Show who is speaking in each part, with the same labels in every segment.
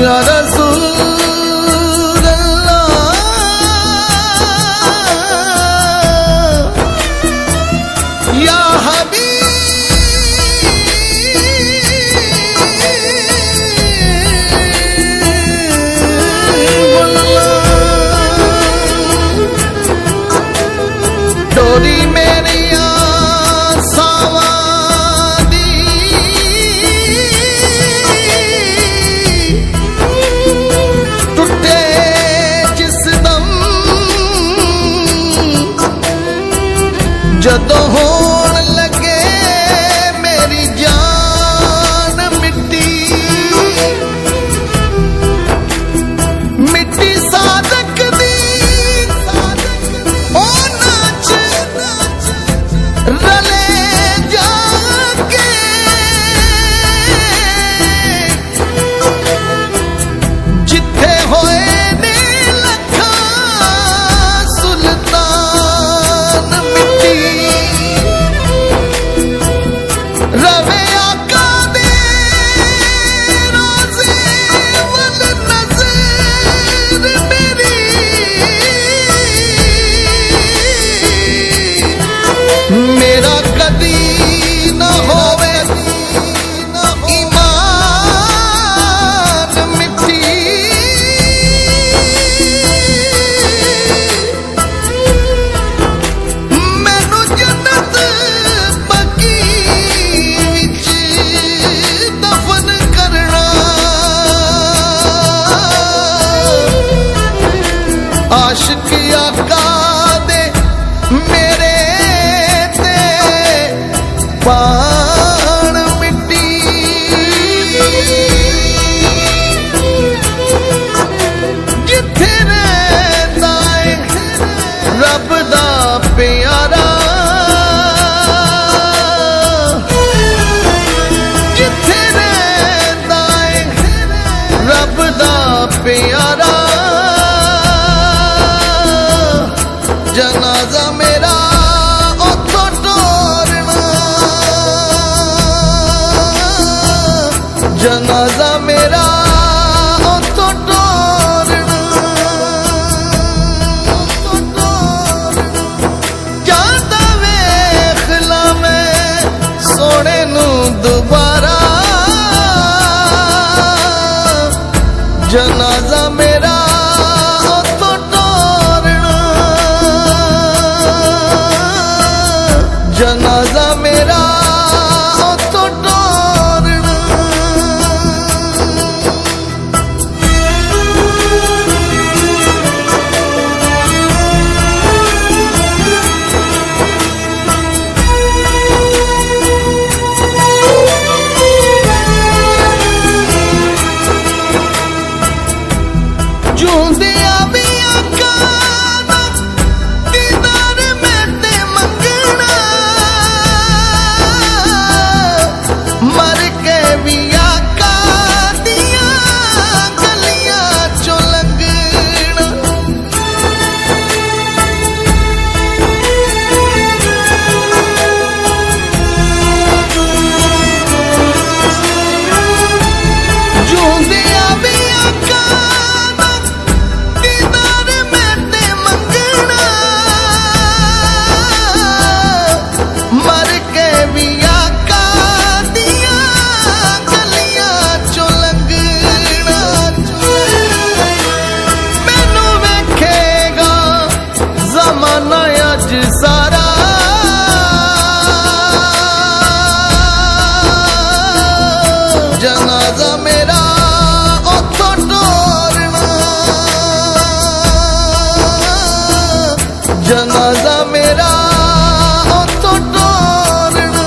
Speaker 1: या रसूल अल्लाह, या हबीब अल्लाह। डोरी मेरी जदों होण लगे मेरी जान मिट्टी, मिट्टी सादक दी ओ नाच रले जाके, जिथे होए ने लखां सुल्तान मिट्टी, रवे आका दे रोज़े वल नज़र मेरी, मेरा कदी न होवे ईमान मिट्टी। मैनू जन्नत बकी विच दफन करना, आशिक आका दे मेरे ते पाण मिट्टी। जिथे रहिंदा है रब दा प्यारा, जिथे रहिंदा है रब दा प्यारा, जनाजा मेरा उथों टोरना, जनाजा मेरा उथों टोरना, जांदा वेख ला मैं सोने नू दोबारा, जनाजा मेरा उथों टोरना, जनाजा मेरा उथों टोरना। जूंदे भी आका दा दीदार मैं ते मंगना, मर के भी आका दिया गलियां चों लंघना, जूंदे भी आका दा दीदार मैं ते मंगना, मर के भी आका दिया गलियां चों लंघना। मैनू वेखेगा ज़माना अज सारा, जनाजा मेरा उथों टोरना, जनाजा मेरा उथों टोरना।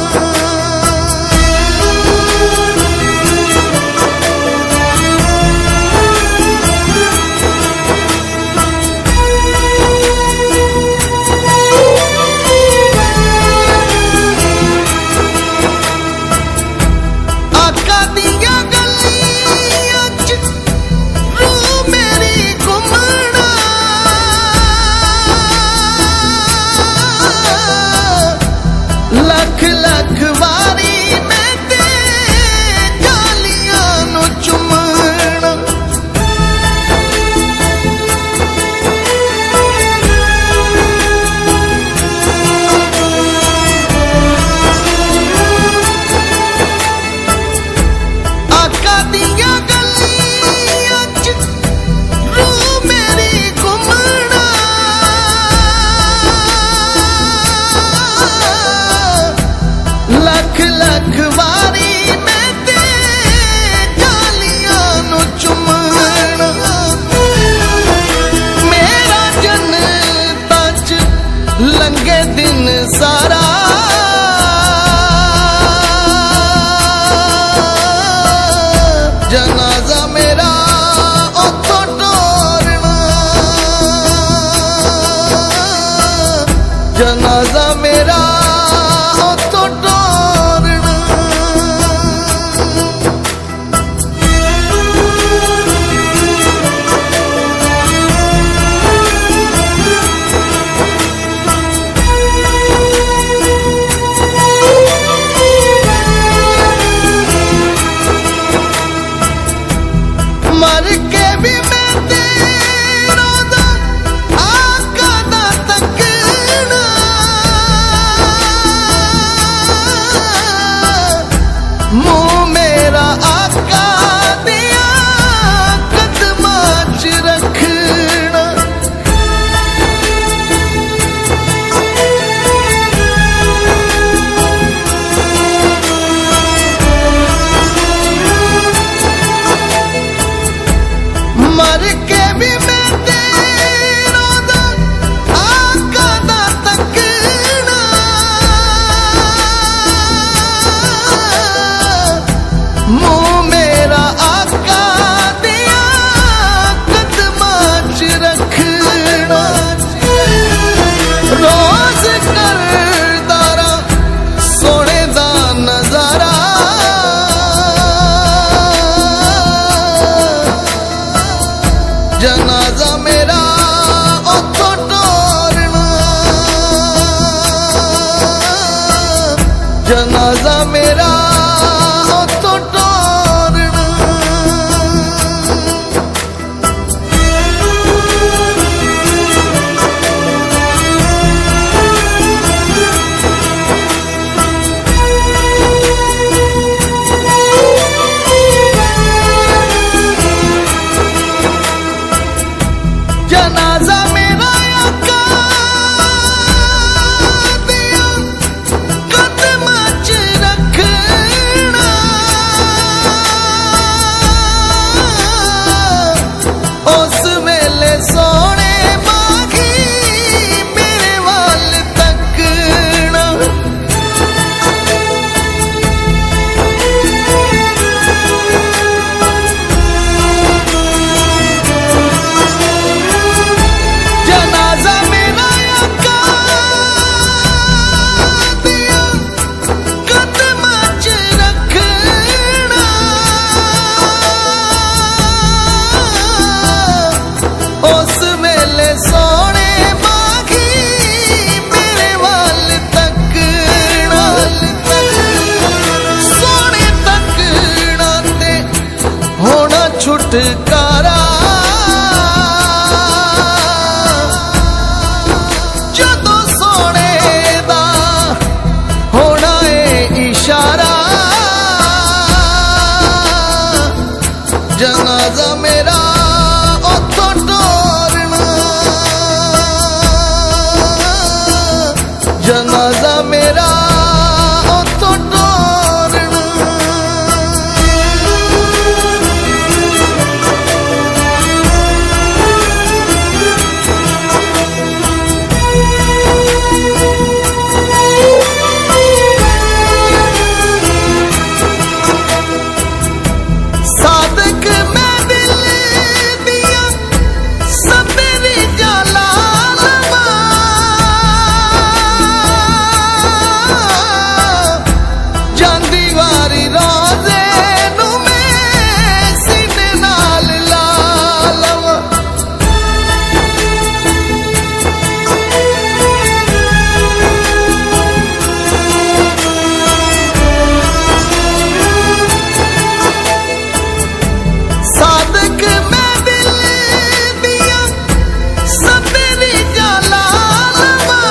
Speaker 1: आका दिया गलियां च रूह मेरी घुमना, जनाजा मेरा उतों टोरना। मर के भी मैं तेरा दा आका दा तकना, मुंह मेरा आका दिया कदमां च रखना। मर के भी मैं तेरा दा आका दा तकना, मुंह मेरा आका दिया कदमां च रखना। रोज करदारा सोने दा नजारा, जनाजा मेरा उतों टोरना। जनाजा मेरा उतों टोरना। जनाजा मेरा आका दिया कदमां च रखना, उस वेले सोने मांगी मेरे वाल तकना। जनाजा मेरा आका दिया कदमां च रखना, उस वेले सोने मांगी मेरे वाल तकना। सोने तकना ते होना छुटकारा, जदों सोने दा होना है इशारा। जनाजा मेरा उतों टोरना। जनाजा मेरा उतों टोरना। सादक मैं दिल दिया सबेरी जाला लवा, जांदी वारी रोजे नू मैं सीने नाल ला लवा। सादक मैं दिल दिया सबेरी जाला लवा,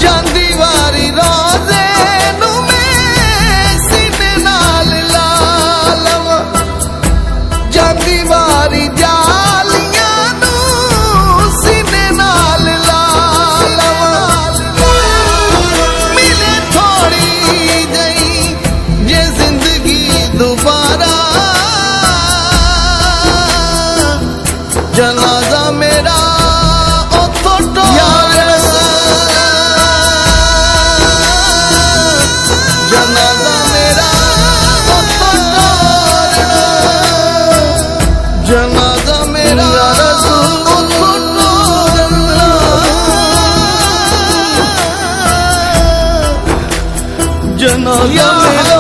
Speaker 1: जांदी वारी रोजे नू मैं सीने नाल ला लवा। जांदी वारी जालियां नू सीने नाल ला लवा। मिले थोड़ी जई जे जिंदगी दोबारा, जनाजा मेरा उतों टोरना। जनाजा मेरा उतों टोरना। जनाजा मेरा जनाजा मेरा